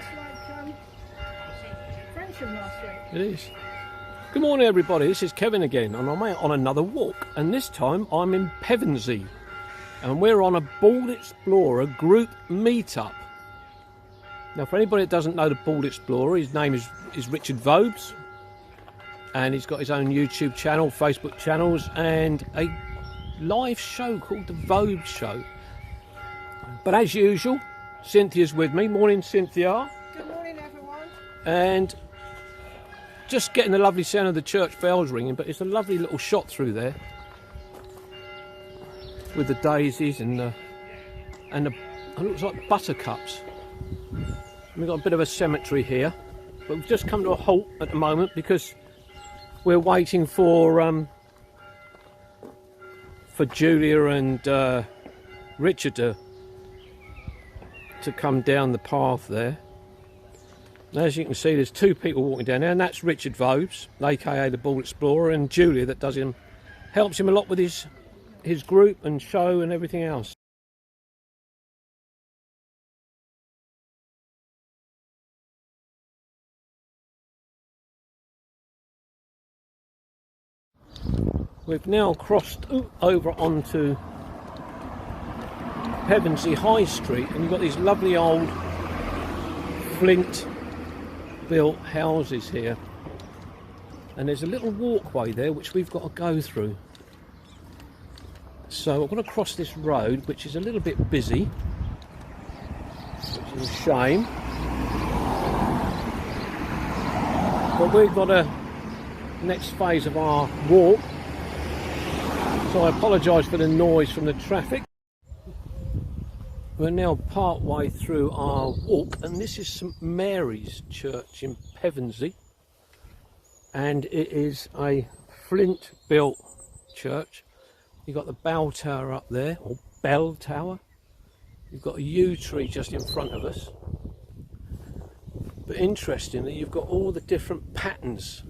just like Frensham last week. It is. Good morning, everybody. This is Kevin again, and I'm out on another walk. And this time I'm in Pevensey, and we're on a Bald Explorer group meetup. Now, for anybody that doesn't know the Bald Explorer, his name is Richard Vobes, and he's got his own YouTube channel, Facebook channels, and a live show called the Vobes Show. But as usual, Cynthia's with me. Morning, Cynthia. Good morning, everyone. And just getting the lovely sound of the church bells ringing, but it's a lovely little shot through there with the daisies and the it looks like buttercups. We've got a bit of a cemetery here, but we've just come to a halt at the moment because we're waiting for Julia and Richard to come down the path there. Now, as you can see, there's two people walking down there, and that's Richard Vobes, aka the Bald Explorer, and Julia that helps him a lot with his group and show and everything else. We've now crossed over onto Pevensey High Street, and you've got these lovely old flint built houses here, and there's a little walkway there which we've got to go through. So I'm going to cross this road, which is a little bit busy, which is a shame, but we've got a next phase of our walk, so I apologise for the noise from the traffic. We're now part way through our walk, and this is St Mary's Church in Pevensey, and it is a flint built church. You've got the bell tower up there, or bell tower. You've got a yew tree just in front of us, but interestingly you've got all the different patterns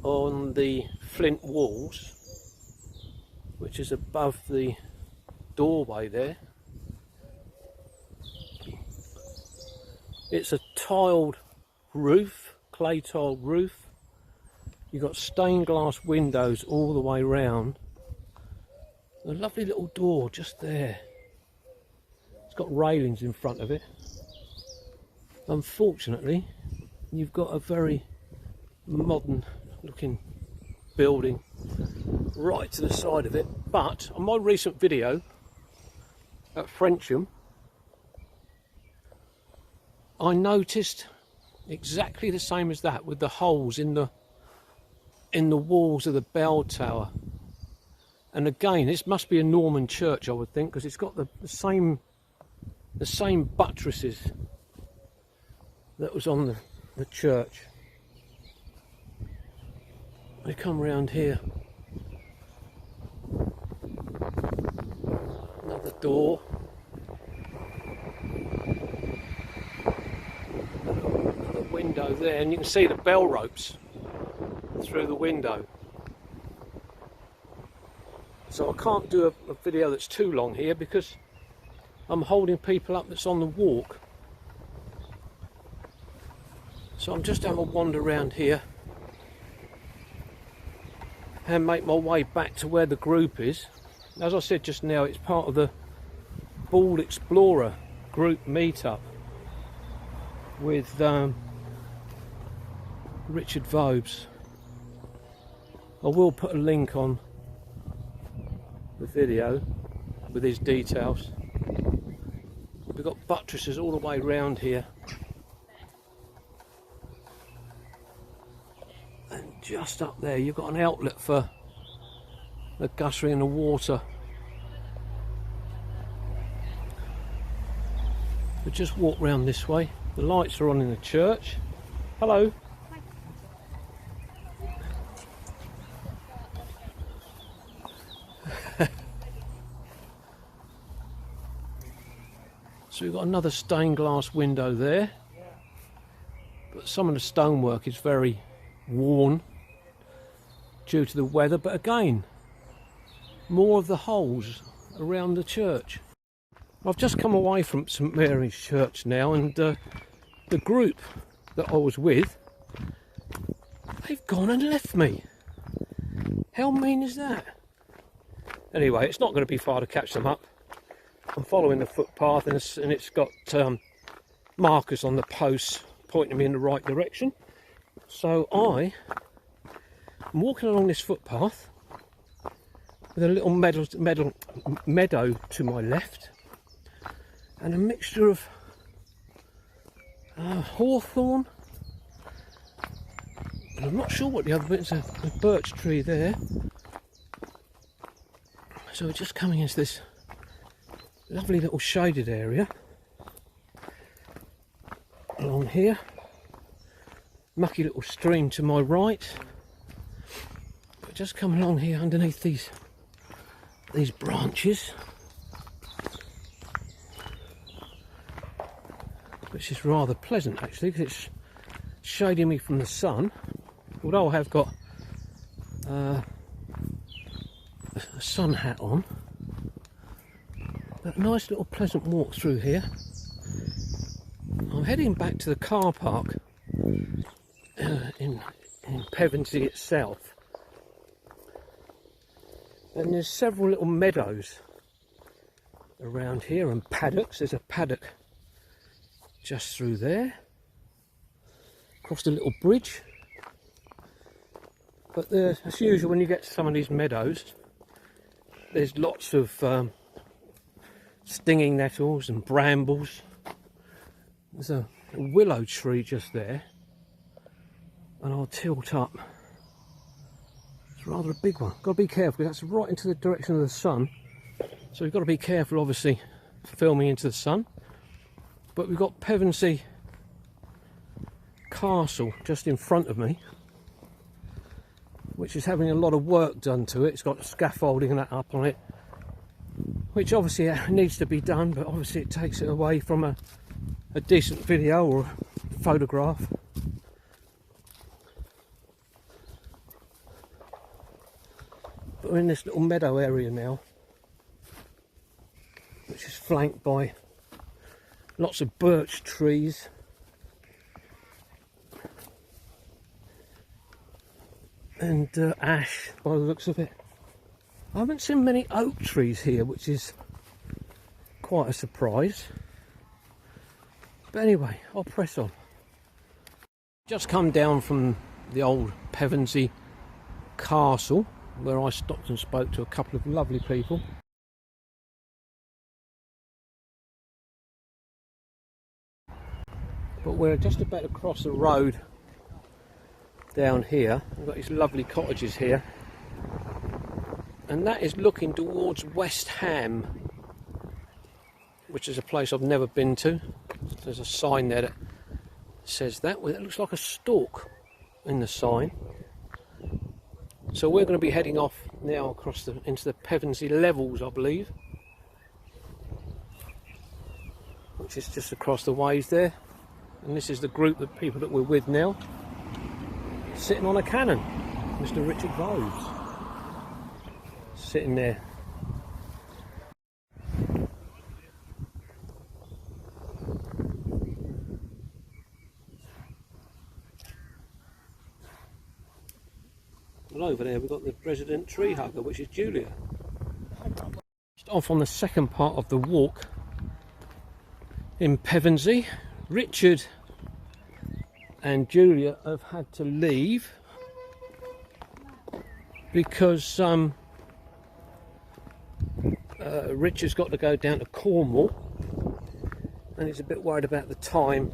on the flint walls, which is above the doorway there. It's a tiled roof, clay tiled roof. You've got stained glass windows all the way round. A lovely little door just there. It's got railings in front of it. Unfortunately, you've got a very modern looking building right to the side of it. But on my recent video at Frensham, I noticed exactly the same as that, with the holes in the walls of the bell tower. And again, this must be a Norman church, I would think, because it's got the same buttresses that was on the church. We come round here, another door. Window there, and you can see the bell ropes through the window. So I can't do a video that's too long here because I'm holding people up that's on the walk. So I'm just having a wander around here and make my way back to where the group is. As I said just now, it's part of the Bald Explorer group meetup with Richard Vobes. I will put a link on the video with his details. We've got buttresses all the way round here, and just up there you've got an outlet for the guttering and the water. We'll just walk round this way. The lights are on in the church. Hello. So we've got another stained glass window there, but some of the stonework is very worn due to the weather. But again, more of the holes around the church. I've just come away from St Mary's Church now, and the group that I was with, they've gone and left me. How mean is that? Anyway, it's not going to be far to catch them up. I'm following the footpath, and it's got markers on the posts pointing me in the right direction. So I'm walking along this footpath with a little meadow to my left, and a mixture of hawthorn, and I'm not sure what the other bit is. A birch tree there. So we're just coming into this lovely little shaded area along here. Mucky little stream to my right. But just come along here underneath these branches, which is rather pleasant actually, because it's shading me from the sun. Although I have got a sun hat on. But a nice little pleasant walk through here. I'm heading back to the car park in Pevensey itself, and there's several little meadows around here and paddocks. There's a paddock just through there, across the little bridge. But as usual, when you get to some of these meadows, there's lots of stinging nettles and brambles. There's a willow tree just there, and I'll tilt up. It's rather a big one. Got to be careful because that's right into the direction of the sun, so we've got to be careful obviously filming into the sun. But we've got Pevensey Castle just in front of me, which is having a lot of work done to it. It's got scaffolding and that up on it, which obviously needs to be done, but obviously it takes it away from a decent video or photograph. But we're in this little meadow area now, which is flanked by lots of birch trees. And ash by the looks of it. I haven't seen many oak trees here, which is quite a surprise. But anyway, I'll press on. Just come down from the old Pevensey Castle, where I stopped and spoke to a couple of lovely people. But we're just about to cross the road down here. We've got these lovely cottages here, and that is looking towards West Ham, which is a place I've never been to. There's a sign there that says that. Well, it looks like a stalk in the sign. So we're going to be heading off now across into the Pevensey Levels, I believe, which is just across the ways there. And this is the group of people that we're with now, sitting on a cannon. Mr. Richard Groves sitting there. Well, over there we've got the resident tree hugger, which is Julia. Just off on the second part of the walk in Pevensey. Richard and Julia have had to leave because Richard's got to go down to Cornwall, and he's a bit worried about the time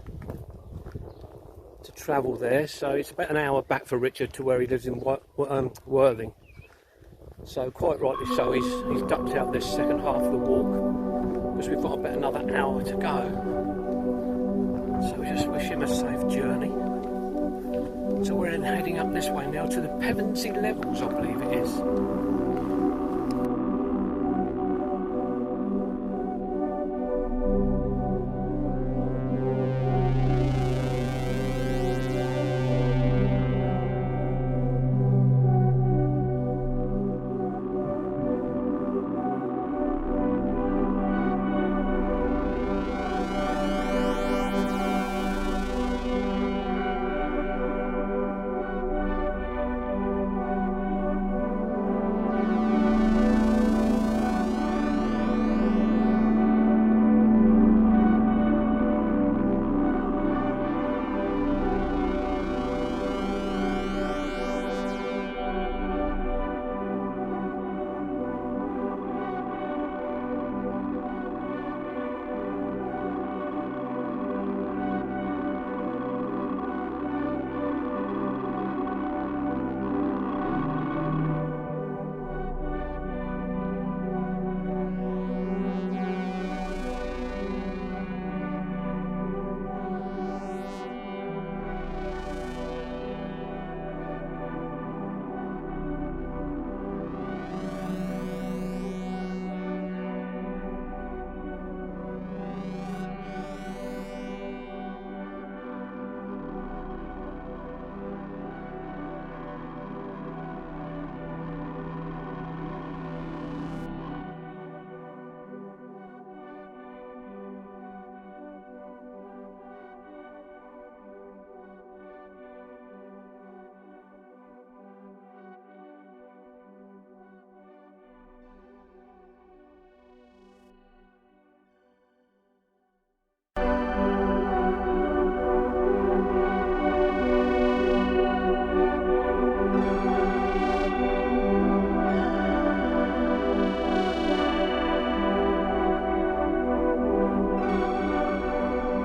to travel there, so it's about an hour back for Richard to where he lives in Worthing. So quite rightly so, he's ducked out this second half of the walk because we've got about another hour to go. So we just wish him a safe journey. So we're then heading up this way now to the Pevensey Levels, I believe it is.